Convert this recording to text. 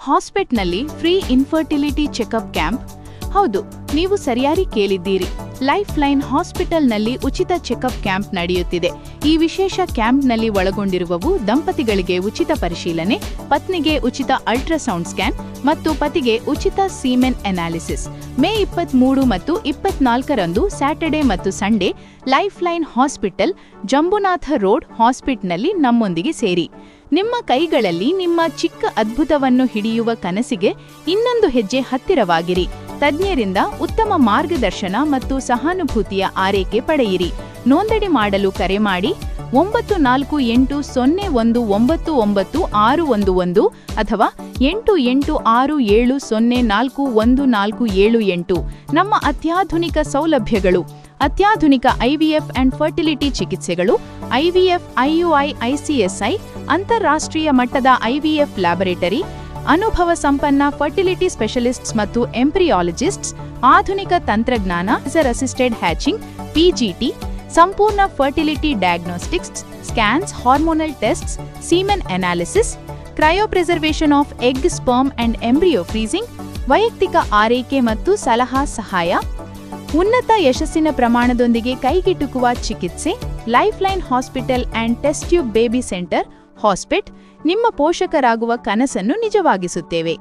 ಹಾಸ್ಪಿಟಲ್ನಲ್ಲಿ free infertility checkup camp. ಹೌದು, ನೀವು ಸರಿಯಾಗಿ ಕೇಳಿದ್ದೀರಿ. ಲೈಫ್ ಲೈನ್ ಹಾಸ್ಪಿಟಲ್ನಲ್ಲಿ ಉಚಿತ ಚೆಕಪ್ ಕ್ಯಾಂಪ್ ನಡೆಯುತ್ತಿದೆ. ಈ ವಿಶೇಷ ಕ್ಯಾಂಪ್ನಲ್ಲಿ ಒಳಗೊಂಡಿರುವವು ದಂಪತಿಗಳಿಗೆ ಉಚಿತ ಪರಿಶೀಲನೆ, ಪತ್ನಿಗೆ ಉಚಿತ ಅಲ್ಟ್ರಾಸೌಂಡ್ ಸ್ಕ್ಯಾನ್ ಮತ್ತು ಪತಿಗೆ ಉಚಿತ ಸೀಮೆನ್ ಅನಾಲಿಸಿಸ್. ಮೇ 23 ಮತ್ತು 24ರಂದು ಸ್ಯಾಟರ್ಡೆ ಮತ್ತು Sunday life line hospital, Jambunatha road ಹಾಸ್ಪಿಟಲ್ನಲ್ಲಿ ನಮ್ಮೊಂದಿಗೆ ಸೇರಿ. ನಿಮ್ಮ ಕೈಗಳಲ್ಲಿ ನಿಮ್ಮ ಚಿಕ್ಕ ಅದ್ಭುತವನ್ನು ಹಿಡಿಯುವ ಕನಸಿಗೆ ಇನ್ನೊಂದು ಹೆಜ್ಜೆ ಹತ್ತಿರವಾಗಿರಿ. ತಜ್ಞರಿಂದ ಉತ್ತಮ ಮಾರ್ಗದರ್ಶನ ಮತ್ತು ಸಹಾನುಭೂತಿಯ ಆರೈಕೆ ಪಡೆಯಿರಿ. ನೋಂದಣಿ ಮಾಡಲು ಕರೆ ಮಾಡಿ 9480199611 ಅಥವಾ 8867041478. ನಮ್ಮ ಅತ್ಯಾಧುನಿಕ ಸೌಲಭ್ಯಗಳು: ಅತ್ಯಾಧುನಿಕ ಐವಿಎಫ್ ಅಂಡ್ ಫರ್ಟಿಲಿಟಿ ಚಿಕಿತ್ಸೆಗಳು, ಐವಿಎಫ್, ಐಯುಐ, ಐಸಿಎಸ್ಐ, ಅಂತಾರಾಷ್ಟ್ರೀಯ ಮಟ್ಟದ ಐವಿಎಫ್ ಲ್ಯಾಬೊರೇಟರಿ, ಅನುಭವ ಸಂಪನ್ನ ಫರ್ಟಿಲಿಟಿ ಸ್ಪೆಷಲಿಸ್ಟ್ಸ್ ಮತ್ತು ಎಂಬ್ರಿಯಾಲಜಿಸ್ಟ್ಸ್, ಆಧುನಿಕ ತಂತ್ರಜ್ಞಾನ, ಲೇಸರ್ ಅಸಿಸ್ಟೆಡ್ ಹ್ಯಾಚಿಂಗ್, ಪಿಜಿಟಿ, ಸಂಪೂರ್ಣ fertility diagnostics, scans, hormonal tests, semen analysis, cryopreservation of egg, sperm and embryo freezing, ವೈಯಕ್ತಿಕ ಆರೈಕೆ ಮತ್ತು ಸಲಹಾ ಸಹಾಯ, ಉನ್ನತ ಯಶಸ್ಸಿನ ಪ್ರಮಾಣದೊಂದಿಗೆ ಕೈಗೆಟುಕುವ ಚಿಕಿತ್ಸೆ. Life line hospital and test tube baby centre hospital ನಿಮ್ಮ ಪೋಷಕರಾಗುವ ಕನಸನ್ನು ನಿಜವಾಗಿಸುತ್ತೇವೆ.